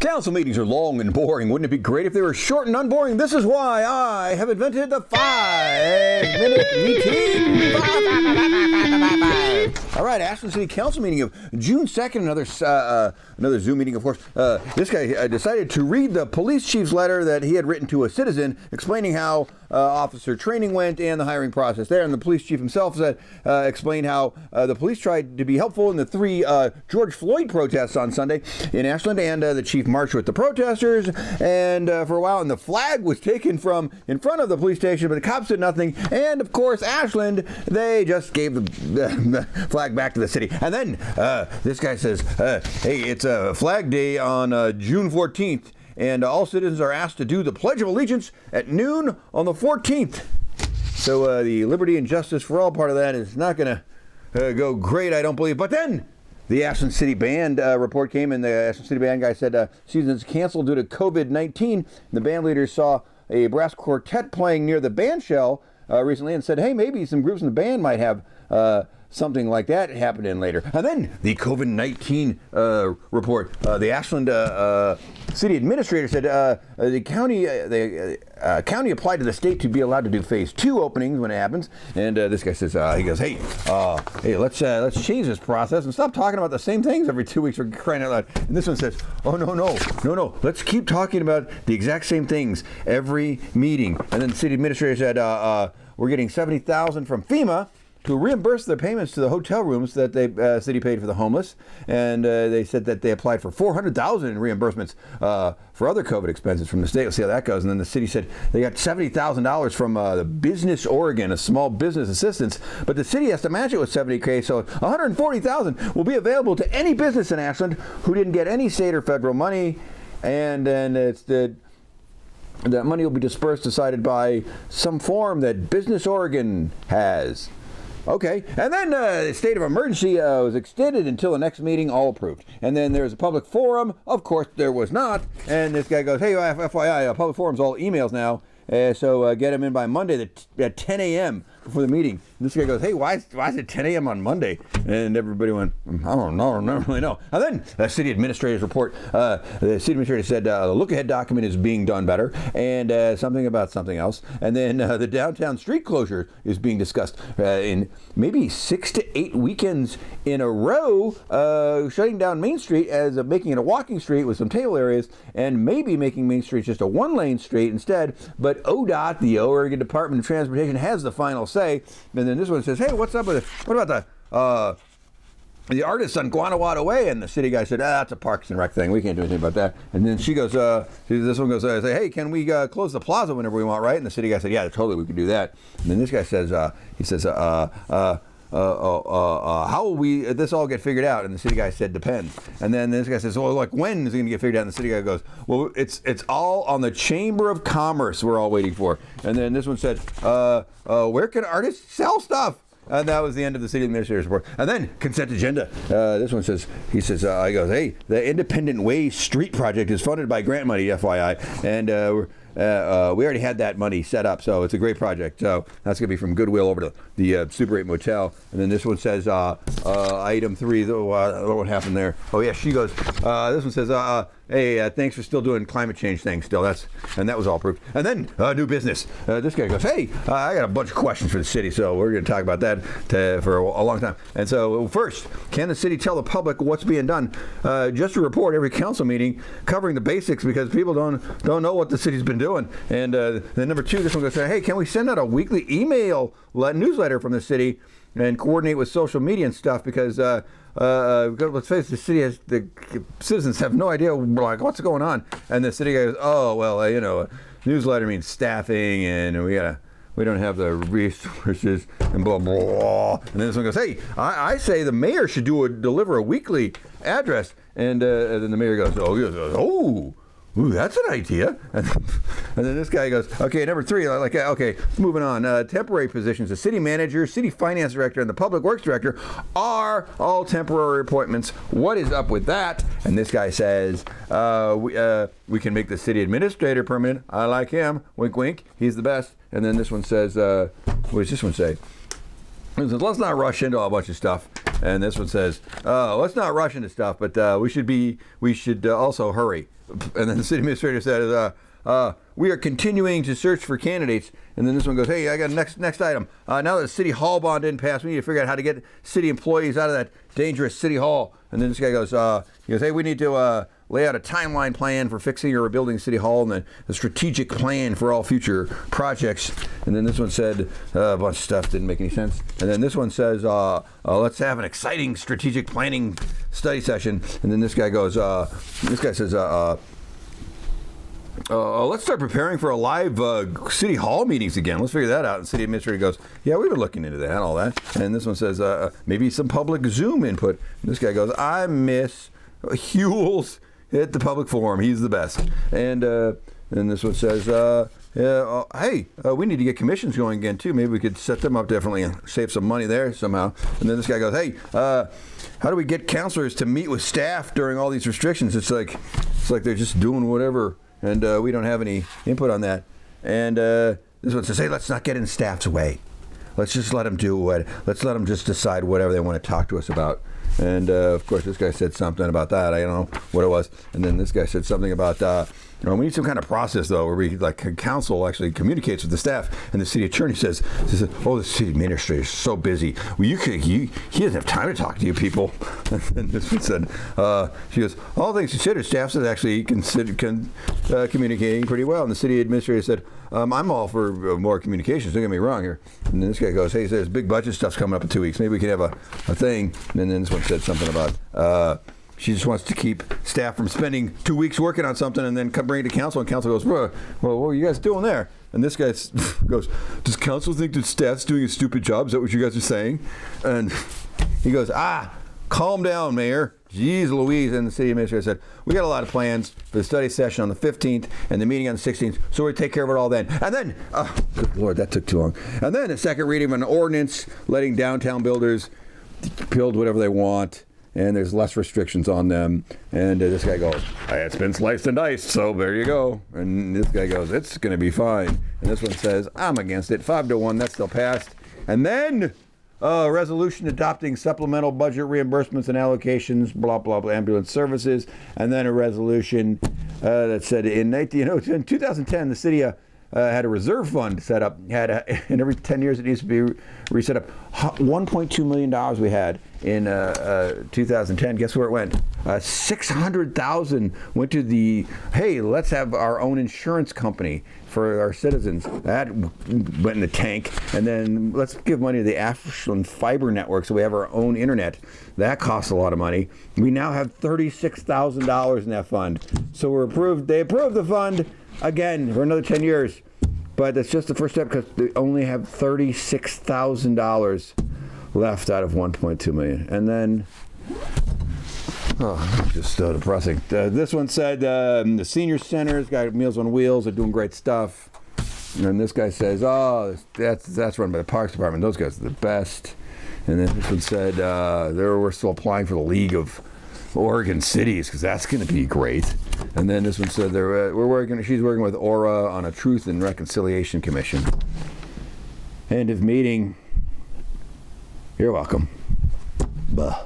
Council meetings are long and boring. Wouldn't it be great if they were short and unboring? This is why I have invented the 5-minute meeting. All right, Ashland City Council meeting of June 2nd. Another Zoom meeting, of course. This guy decided to read the police chief's letter that he had written to a citizen explaining how officer training went and the hiring process there. And the police chief himself explained how the police tried to be helpful in the 3 George Floyd protests on Sunday in Ashland, and the chief marched with the protesters and for a while, and the flag was taken from in front of the police station, but the cops did nothing. And of course, Ashland, they just gave the flag back to the city. And then this guy says, hey, it's a Flag Day on June 14th, and all citizens are asked to do the Pledge of Allegiance at noon on the 14th. So the Liberty and Justice for All part of that is not going to go great, I don't believe. But then the Ashland City Band report came, and the Ashland City Band guy said season's canceled due to COVID-19. The band leaders saw a brass quartet playing near the band shell recently and said, hey, maybe some groups in the band might have something like that happen in later. And then the COVID-19 report. The Ashland city administrator said the county applied to the state to be allowed to do phase 2 openings when it happens. And this guy says, he goes, hey, let's change this process and stop talking about the same things every 2 weeks. We're crying out loud. And this one says, oh, no. Let's keep talking about the exact same things every meeting. And then the city administrator said, we're getting $70,000 from FEMA to reimburse their payments to the hotel rooms that the city paid for the homeless. And they said that they applied for $400,000 in reimbursements for other COVID expenses from the state. We'll see how that goes. And then the city said they got $70,000 from the Business Oregon, a small business assistance, but the city has to match it with $70K, so $140,000 will be available to any business in Ashland who didn't get any state or federal money. And then that money will be dispersed, decided by some form that Business Oregon has. Okay, and then the state of emergency was extended until the next meeting, all approved. And then there's a public forum. Of course, there was not. And this guy goes, hey, FYI, public forum's all emails now. So get them in by Monday at 10 a.m. before the meeting. And this guy goes, hey, why is it 10 a.m. on Monday? And everybody went, I don't really know. And then the city administrator's report, the city administrator said the look-ahead document is being done better, and something about something else. And then the downtown street closure is being discussed in maybe 6 to 8 weekends in a row, shutting down Main Street as making it a walking street with some table areas, and maybe making Main Street just a 1-lane street instead. But ODOT, the Oregon Department of Transportation, has the final say. And then this one says, hey, what's up with it? What about the artists on Guanajuato Way? And the city guy said, that's a Parks and Rec thing. We can't do anything about that. And then she goes, this one goes, hey, can we close the plaza whenever we want, right? And the city guy said, yeah, totally, we could do that. And then this guy says, how will this all get figured out? And the city guy said, depends. And then this guy says, well, like, when is it going to get figured out? And the city guy goes, well, it's all on the Chamber of Commerce we're all waiting for. And then this one said, where can artists sell stuff? And that was the end of the city administrator's report. And then consent agenda. This one says, he goes, hey, the Independent Way Street project is funded by grant money, FYI. And we already had that money set up, so it's a great project. So that's going to be from Goodwill over to the Super 8 Motel. And then this one says, item 3, what happened there? Oh, yeah, she goes, this one says, hey, thanks for still doing climate change things still. And that was all approved. And then new business. This guy goes, hey, I got a bunch of questions for the city, so we're going to talk about that for a long time. And so first, can the city tell the public what's being done? Just to report every council meeting covering the basics, because people don't know what the city's been doing. And then number 2, this one goes, hey, can we send out a weekly email newsletter from the city and coordinate with social media and stuff? Because let's face it, the citizens have no idea, like, what's going on. And the city goes, oh, well, newsletter means staffing, and we don't have the resources, and blah, blah, blah. And then this one goes, hey, I say the mayor should deliver a weekly address. And then the mayor goes, oh, ooh, that's an idea. And then this guy goes, okay, number 3, okay, moving on. Temporary positions. The city manager, city finance director, and the public works director are all temporary appointments. What is up with that? And this guy says, we can make the city administrator permanent. I like him. Wink, wink. He's the best. And then this one says, what does this one say? It says, let's not rush into a bunch of stuff. And this one says, let's not rush into stuff, but we should also hurry. And then the city administrator said, we are continuing to search for candidates. And then this one goes, hey, I got next item. Now that the city hall bond didn't pass, we need to figure out how to get city employees out of that dangerous city hall. And then this guy goes, hey, we need to lay out a timeline plan for fixing or rebuilding City Hall and then a strategic plan for all future projects. And then this one said a bunch of stuff, didn't make any sense. And then this one says, let's have an exciting strategic planning study session. And then this guy goes, says, let's start preparing for a live City Hall meetings again. Let's figure that out. And the city administrator goes, yeah, we've been looking into that and all that. And this one says, maybe some public Zoom input. And this guy goes, I miss Huel's at the public forum. He's the best. And this one says, hey, we need to get commissions going again, too. Maybe we could set them up differently and save some money there somehow. And then this guy goes, hey, how do we get counselors to meet with staff during all these restrictions? It's like they're just doing whatever, and we don't have any input on that. And this one says, hey, let's not get in staff's way. Let's just let them let's let them just decide whatever they want to talk to us about. And, of course, this guy said something about that. I don't know what it was. And then this guy said something about, we need some kind of process, though, where we, council actually communicates with the staff. And the city attorney says, the city administrator is so busy. Well, he doesn't have time to talk to you people. And this one said, she goes, all things considered, staff is actually communicating pretty well. And the city administrator said, I'm all for more communications. Don't get me wrong here. And then this guy goes, hey, there's big budget stuff's coming up in 2 weeks. Maybe we can have a thing. And then this one said something about she just wants to keep staff from spending 2 weeks working on something and then bring it to council. And council goes, well, what are you guys doing there? And this guy goes, does council think that staff's doing a stupid job? Is that what you guys are saying? And he goes, calm down, Mayor. Jeez Louise. And the city administrator said, we got a lot of plans for the study session on the 15th and the meeting on the 16th, so we'll take care of it all then. And then, good Lord, that took too long. And then a second reading of an ordinance letting downtown builders build whatever they want, and there's less restrictions on them. And this guy goes, it's been sliced and diced, so there you go. And this guy goes, it's going to be fine. And this one says, I'm against it. 5-1, that's still passed. And then a resolution adopting supplemental budget reimbursements and allocations, blah, blah, blah, ambulance services. And then a resolution that said in 2010, the city had a reserve fund set up. And every 10 years it needs to be reset up. $1.2 million we had in 2010. Guess where it went? $600,000 went to hey, let's have our own insurance company for our citizens. That went in the tank. And then let's give money to the Ashland Fiber Network so we have our own internet. That costs a lot of money. We now have $36,000 in that fund. So they approved the fund again for another 10 years. But that's just the first step because they only have $36,000 left out of $1.2 million. And then, just so depressing. This one said the senior centers got Meals on Wheels. They're doing great stuff. And this guy says, that's run by the Parks Department. Those guys are the best. And then this one said we're still applying for the League of Oregon Cities because that's going to be great. And then this one said she's working with Aura on a Truth and Reconciliation Commission. End of meeting. You're welcome. Buh.